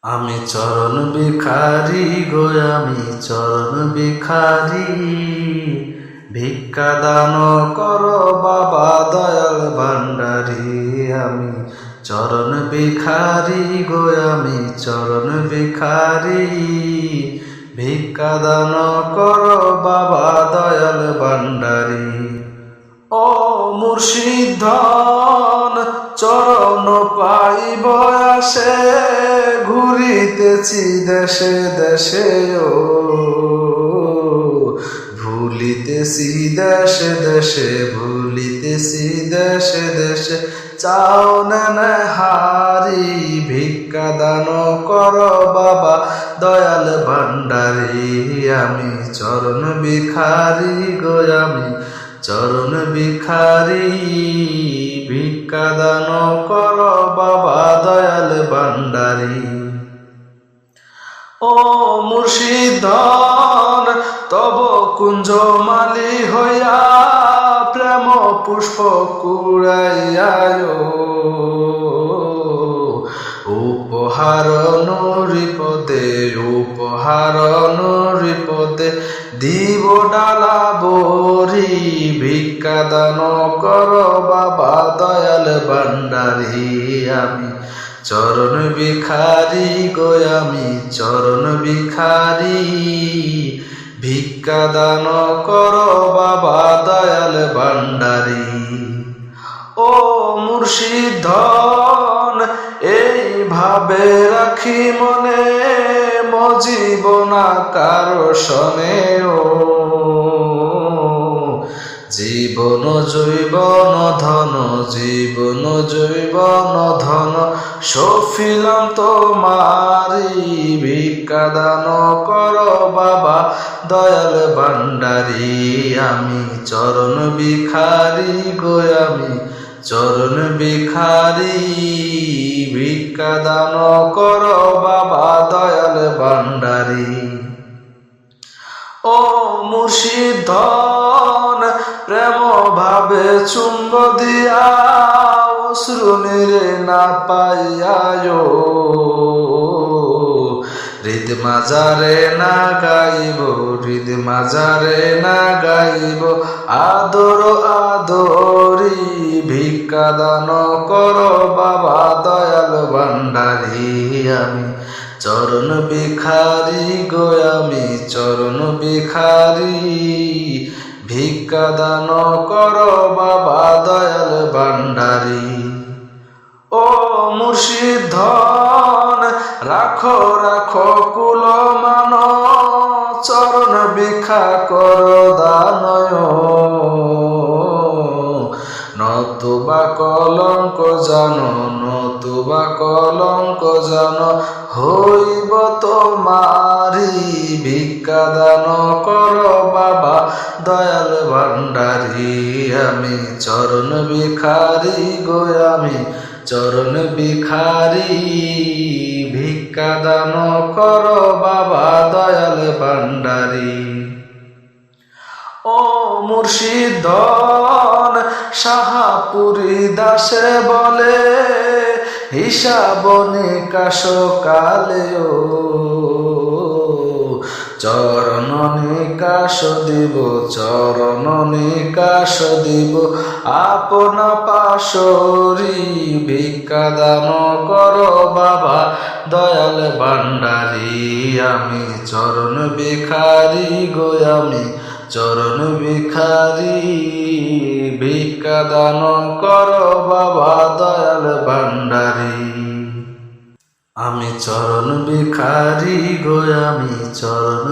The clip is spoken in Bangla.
আমি চরণ ভিখারি গো, আমি চরণ ভিখারি। ভিক্ষা দান করো বাবা দয়াল ভান্ডারী। আমি চরণ ভিখারি গো, আমি চরণ ভিখারি। ভিক্ষা দান করো বাবা দয়াল ভান্ডারী। ও মুর্শিদ ধন চরণ পাইব আসে, ঘুরিতেছি দেশে দেশে ও। ভুলিতেছি দেশে দেশে, ভুলিতেছি দেশে দেশে। চাও নেনে হারি, ভিক্ষা দান কর বাবা দয়াল ভান্ডারী। আমি চরণ ভিখারি গো, আমি চরণ ভিখারি। ভিক্ষা দান কর বাবা দয়াল ভান্ডারী। ও মুর্শিদ ধন তব কুঞ্জ মালি হইয়া, প্রেম পুষ্প কুড়াইয়ায় উপহার নৃপদে, উপহার নৃপদে। দিব ডালা বরি, ভিক্ষা দান কর বাবা দয়াল ভান্ডারী। আমি চরণ ভিখারি গো, আমি চরণ ভিখারি। ভিক্ষা দান কর বাবা দয়াল ভান্ডারী। ও মুর্শিদ ধন এইভাবে রাখি মনে, মজিবনা কারো শনে ও। জীবন জৈবন ধন, জীবন জৈবন ধন সফিলাম তোমারি। ভিক্ষা দান কর বাবা দয়াল ভান্ডারী। আমি চরণ ভিখারি গো, আমি চরণ ভিখারি। ভিক্ষা দান কর বাবা দয়াল ভান্ডারী। ও মুর্শিদ ধন প্রেম ভাবে চুম্ব দিয়া, অশ্রু নিরে না পাইয়ায় হৃদ মাজারে না গাইব, হৃদ মাজারে না গাইব। আদর আদরি, ভিক্ষা দান কর বাবা দয়াল ভান্ডারী। আমি চরণ ভিখারি গো, আমি চরণ ভিখারি। ভিক্ষা দান কর বাবা দয়াল ভান্ডারী। ও মুর্শিদ ধন রাখো রাখো কুল মান, চরণ ভিক্ষা কর দানয়। নতুবা কলঙ্ক জানো, নতুবা কলঙ্ক জানো হইব তোমারি। ভিক্ষা দান কর বাবা দয়াল ভান্ডারী। আমি চরণ ভিখারি গো, আমি চরণ ভিখারি। ভিক্ষা দান কর বাবা দয়াল ভান্ডারী। ও মুর্শিদ ধন শাহাপুরী দাসে বলে, হিসাব নিকাশ কালে ও। চরণ নিকাশ দিব, চরণ নিকাশ দিব আপনা পাশরি। ভিক্ষা দান কর বাবা দয়াল ভান্ডারী। আমি চরণ ভিখারি গো, আমি চরণ ভিখারি। ভিক্ষা দান কর বাবা দয়াল ভান্ডারী। আমি চরণ ভিখারি গো, আমি চরণ